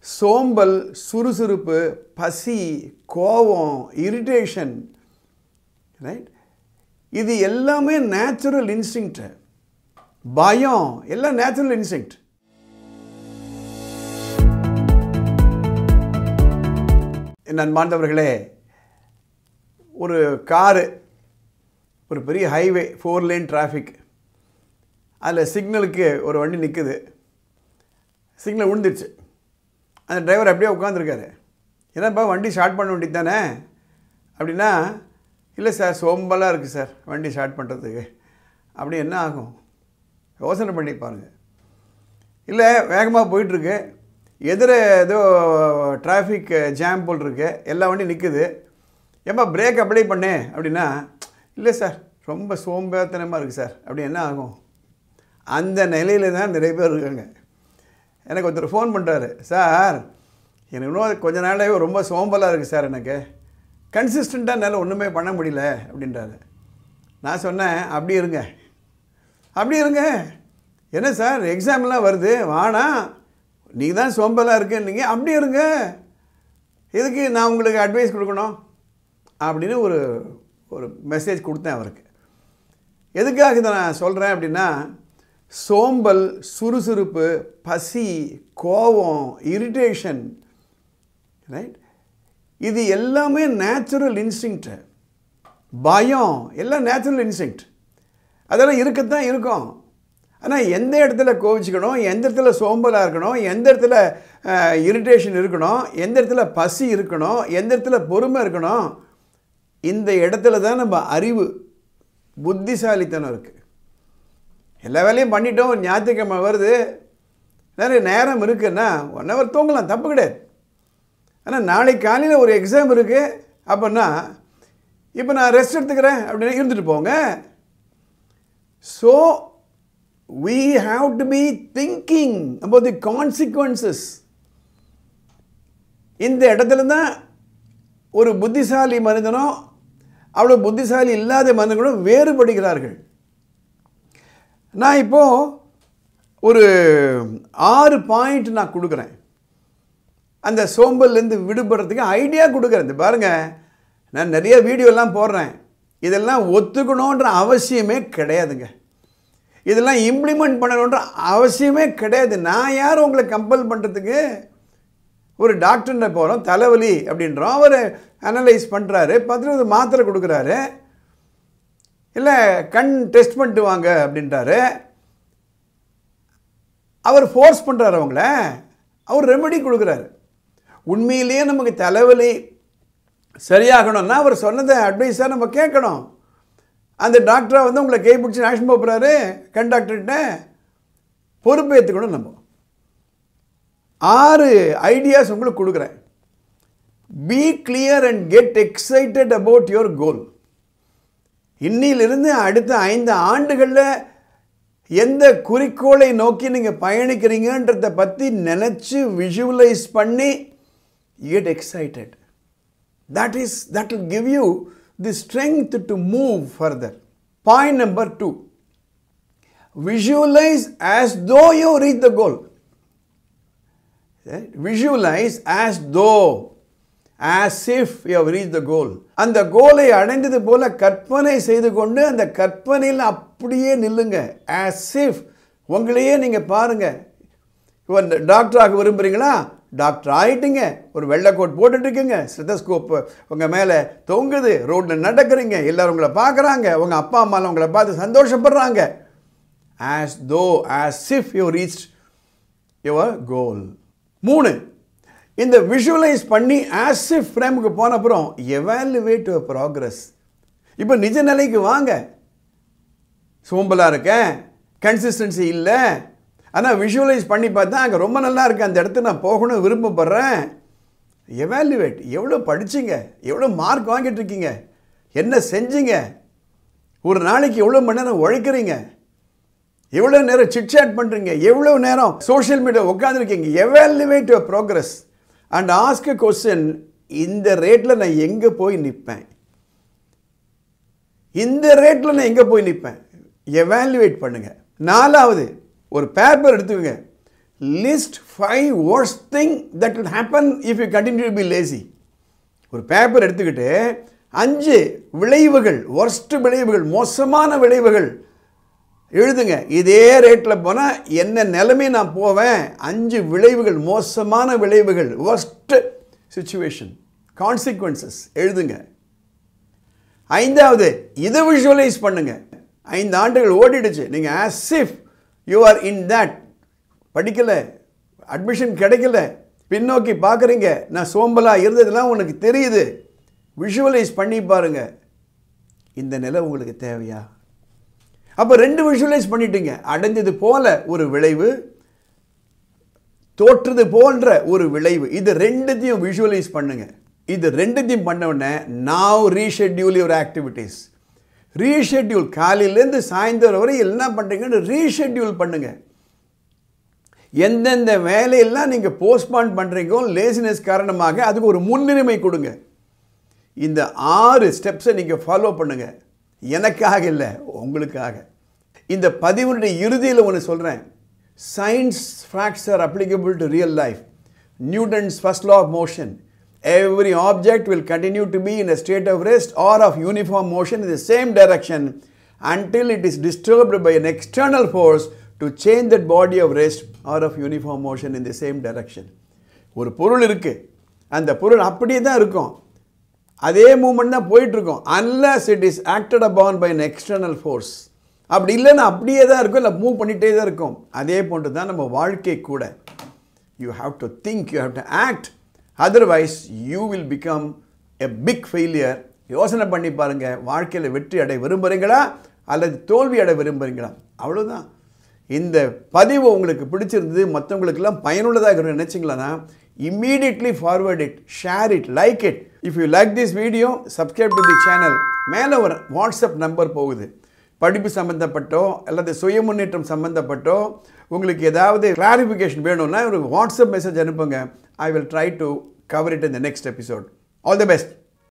சோம்பல், சுறுசுறுப்பு, பசி, கோபம், இரிட்டேஷன், ரைட்? இது எல்லாமே நேச்சுரல் இன்ஸ்டிங்க்ட். பயம் எல்லாம் நேச்சுரல் இன்ஸ்டிங்க்ட். நண்பார்ந்தவர்களே, ஒரு காரு, ஒரு பெரிய ஹைவே, 4 லேன் டிராஃபிக். அதில் சிக்னலுக்கு ஒரு வண்டி நிற்குது. சிக்னல் விழுந்துருச்சு. அந்த டிரைவர் அப்படியே உட்காந்துருக்காரு. என்னப்பா வண்டி ஸ்டார்ட் பண்ண வேண்டியது தானே அப்படின்னா, இல்லை சார் சோம்பலாக இருக்குது சார் வண்டி ஸ்டார்ட் பண்ணுறதுக்கு. அப்படி என்ன ஆகும்? யோசனை பண்ணி பாருங்கள். இல்லை வேகமாக போயிட்டுருக்கு, எதிர ஏதோ டிராஃபிக் ஜாம் போல் இருக்கு, எல்லா வண்டியும் நிற்குது, ஏப்பா பிரேக் அப்ளை பண்ணே அப்படின்னா, இல்லை சார் ரொம்ப சோம்பேத்தனமாக இருக்குது சார். அப்படி என்ன ஆகும்? அந்த நிலையில் தான் நிறைய பேர் இருக்காங்க. எனக்கு ஒருத்தர் ஃபோன் பண்ணுறாரு, சார் எனக்கு இன்னும் கொஞ்ச நாளாகவே ரொம்ப சோம்பலாக இருக்குது சார், எனக்கு கன்சிஸ்டண்ட்டாக என்னால் ஒன்றுமே பண்ண முடியல அப்படின்றாரு. நான் சொன்னேன், அப்படி இருங்க, அப்படி இருங்க. என்ன சார் எக்ஸாம்லாம் வருது, வானா நீங்கள் தான் சோம்பலாக இருக்குன்னீங்க, அப்படி இருங்க, எதுக்கு நான் உங்களுக்கு அட்வைஸ் கொடுக்கணும் அப்படின்னு ஒரு மெசேஜ் கொடுத்தேன் அவருக்கு. எதுக்காக இதை நான் சொல்கிறேன் அப்படின்னா, சோம்பல், சுறுசுறுப்பு, பசி, கோபம், இரிட்டேஷன், ரைட்? இது எல்லாமே நேச்சுரல் இன்ஸ்டிங்க்ட். பயம் எல்லாம் நேச்சுரல் இன்ஸ்டிங்க்ட். அதெல்லாம் இருக்கத்தான் இருக்கும். ஆனால் எந்த இடத்துல கோவிச்சுக்கணும், எந்த இடத்துல சோம்பலாக இருக்கணும், எந்த இடத்துல இரிட்டேஷன் இருக்கணும், எந்த இடத்துல பசி இருக்கணும், எந்த இடத்துல பொறுமை இருக்கணும், இந்த இடத்துல தான் நம்ம அறிவு, புத்திசாலித்தனம் இருக்குது. எல்லா வேலையும் பண்ணிட்டோம், ஒரு ஞாயிற்றுக்கிழமை வருது, நிறைய நேரம் இருக்குன்னா 1 hour தூங்கலாம், தப்பு கிடையாது. ஆனால் நாளைக்கு காலையில் ஒரு எக்ஸாம் இருக்குது அப்படின்னா, இப்போ நான் ரெஸ்ட் எடுத்துக்கிறேன் அப்படின்னு இருந்துட்டு போங்க. So we have to be thinking about the consequences. இந்த இடத்துல தான் ஒரு புத்திசாலி மனிதனோ அவ்வளோ புத்திசாலி இல்லாத மனிதர்களும் வேறுபடுகிறார்கள். நான் இப்போது ஒரு 6 பாயிண்ட் நான் கொடுக்குறேன், அந்த சோம்பல்லேருந்து விடுபடுறதுக்கு ஐடியா கொடுக்குறேன். இது பாருங்கள், நான் நிறைய வீடியோலாம் போடுறேன், இதெல்லாம் ஒத்துக்கணுன்ற அவசியமே கிடையாதுங்க, இதெல்லாம் இம்ப்ளிமெண்ட் பண்ணணுன்ற அவசியமே கிடையாது. நான் யார் உங்களை கம்பல் பண்ணுறதுக்கு? ஒரு டாக்டர்கிட்ட போகிறோம், தலைவலி அப்படின்றோம், அவர் அனலைஸ் பண்ணுறாரு, 10 மாத்திரை கொடுக்குறாரு, இல்லை கண் டெஸ்ட் பண்ணிட்டு வாங்க அப்படின்றாரு, அவர் ஃபோர்ஸ் பண்ணுறாரு அவங்கள, அவர் ரெமெடி கொடுக்குறாரு. உண்மையிலேயே நமக்கு தலைவலி சரியாகணும்னா அவர் சொன்னதை அட்வைஸாக நம்ம கேட்கணும். அந்த டாக்டரை வந்து உங்களை கை பிடிச்சி ஆக்ஷன் போகிறாரு, கண் டாக்டர்கிட்ட பொறுப்பு ஏற்றுக்கணும். நம்ம 6 ஐடியாஸ் உங்களுக்கு கொடுக்குறேன். Be clear and get excited about your goal. இன்னிலிருந்து அடுத்த 5 ஆண்டுகளில் எந்த குறிக்கோளை நோக்கி நீங்கள் பயணிக்கிறீங்கன்றதை பற்றி நினச்சி விஷுவலைஸ் பண்ணி get excited. That will give you the strength to move further. Point number 2, visualize as though you reach the goal. Visualize as though, as if you have reached the goal. அந்த கோலை அடைந்தது போல கற்பனை செய்து கொண்டு அந்த கற்பனையில் அப்படியே நில்லுங்க. as if, உங்களையே நீங்கள் பாருங்கள். டாக்டராக விரும்புகிறீங்களா? டாக்டர் ஆகிட்டீங்க, ஒரு வெள்ளை கோட் போட்டுட்ருக்கீங்க, ஸ்டெத்தஸ்கோப் உங்கள் மேலே தொங்குது, ரோட்டில் நடக்கிறீங்க, எல்லோரும் உங்களை பார்க்குறாங்க, உங்கள் அப்பா அம்மாலாம் உங்களை பார்த்து சந்தோஷப்படுறாங்க. as though, as if you reached your goal. 3, இந்த விஷுவலைஸ் பண்ணி as if ஃப்ரேமுக்கு போன அப்புறம் எவாலுவேட் யுவர் ப்ராக்ரஸ். இப்போ நிஜ நிலைக்கு வாங்க. சோம்பலாக இருக்கேன், கன்சிஸ்டன்சி இல்லை, ஆனால் விஷுவலைஸ் பண்ணி பார்த்தா அங்கே ரொம்ப நல்லா இருக்குது, அந்த இடத்துக்கு நான் போகணும் விருப்பப்படுறேன். எவாலுவேட். எவ்வளோ படிச்சிங்க, எவ்வளோ மார்க் வாங்கிட்டுருக்கீங்க, என்ன செஞ்சீங்க, ஒரு நாளைக்கு எவ்வளோ மணி நேரம் உழைக்கிறீங்க, எவ்வளோ நேரம் சிட்சாட் பண்ணுறீங்க, எவ்வளோ நேரம் சோஷியல் மீடியா உட்காந்துருக்கீங்க. Evaluate your progress and ask a question, இந்த ரேட்டில் நான் எங்கே போய் நிற்பேன், இந்த ரேட்டில் நான் எங்கே போய் நிற்பேன், எவாலுவேட் பண்ணுங்கள். 4வது, ஒரு பேப்பர் எடுத்துக்கோங்க, list 5 worst thing that will happen if you continue to be lazy. ஒரு பேப்பர் எடுத்துக்கிட்டு 5 விளைவுகள், worst விளைவுகள், மோசமான விளைவுகள் எழுதுங்க. இதே ரேட்டில் போனால் என்ன நிலைமை நான் போவேன், 5 விளைவுகள், மோசமான விளைவுகள், worst situation, consequences எழுதுங்க. 5வது இதை விஷுவலைஸ் பண்ணுங்க. 5 ஆண்டுகள் ஓடிடுச்சு, நீங்கள் as if you are in that, படிக்கலை, அட்மிஷன் கிடைக்கல, பின்னோக்கி பார்க்குறீங்க, நான் சோம்பலாக இருந்ததெல்லாம் உனக்கு தெரியுது, விஷுவலைஸ் பண்ணி பாருங்க. இந்த நிலை உங்களுக்கு தேவையா? அப்போ 2 விஷுவலைஸ் பண்ணிட்டீங்க. அடைஞ்சது போல ஒரு விளைவு, தோற்றது போன்ற ஒரு விளைவு. இது 2த்தையும் விஷுவலைஸ் பண்ணுங்க. இது 2த்தையும் பண்ண உடனே now reschedule your activities. Reschedule, காலையிலேருந்து சாயந்தரம் வரை என்ன பண்ணுறீங்கன்னு ரீஷெட்யூல் பண்ணுங்க. எந்தெந்த வேலையெல்லாம் நீங்கள் போஸ்ட்பான் பண்ணுறீங்கோ லேசினஸ் காரணமாக அதுக்கு ஒரு முன்னுரிமை கொடுங்க. இந்த 6 ஸ்டெப்ஸை நீங்கள் ஃபாலோ பண்ணுங்க. எனக்காக இல்லை, உங்களுக்காக. இந்த பதிவுடைய இறுதியில் ஒன்று சொல்கிறேன். Science facts are applicable to real life. Newton's first law of motion. Every object will continue to be in a state of rest or of uniform motion in the same direction until it is disturbed by an external force to change that body of rest or of uniform motion in the same direction. ஒரு பொருள் இருக்கு, அந்த பொருள் அப்படியே தான் இருக்கும், அதே movement தான் போயிட்டு இருக்கும், unless it is acted upon by an external force. அப்படி இல்லைன்னா அப்படியே தான் இருக்கும், இல்லை மூவ் பண்ணிகிட்டே தான் இருக்கும். அதே போன்று தான் நம்ம வாழ்க்கை கூட. You have to think, you have to act. Otherwise, you will become a big failure. யோசனை பண்ணி பாருங்க, வாழ்க்கையில் வெற்றி அடைய விரும்புகிறீங்களா அல்லது தோல்வி அடைய விரும்புகிறீங்களா? அவ்வளோதான். இந்த பதிவு உங்களுக்கு பிடிச்சிருந்தது, மற்றவங்களுக்கெல்லாம் பயனுள்ளதாக நினைச்சிங்களா, immediately forward it, share it, like it. If you like this video, subscribe to the channel. மேலே ஒரு வாட்ஸ்அப் நம்பர் போகுது. படிப்பு சம்பந்தப்பட்டோ அல்லது சுய முன்னேற்றம் சம்பந்தப்பட்டோ உங்களுக்கு ஏதாவது கிளாரிஃபிகேஷன் வேணும்னா ஒரு வாட்ஸ்அப் மெசேஜ் அனுப்புங்க. I will try to cover it in the next episode. All the best.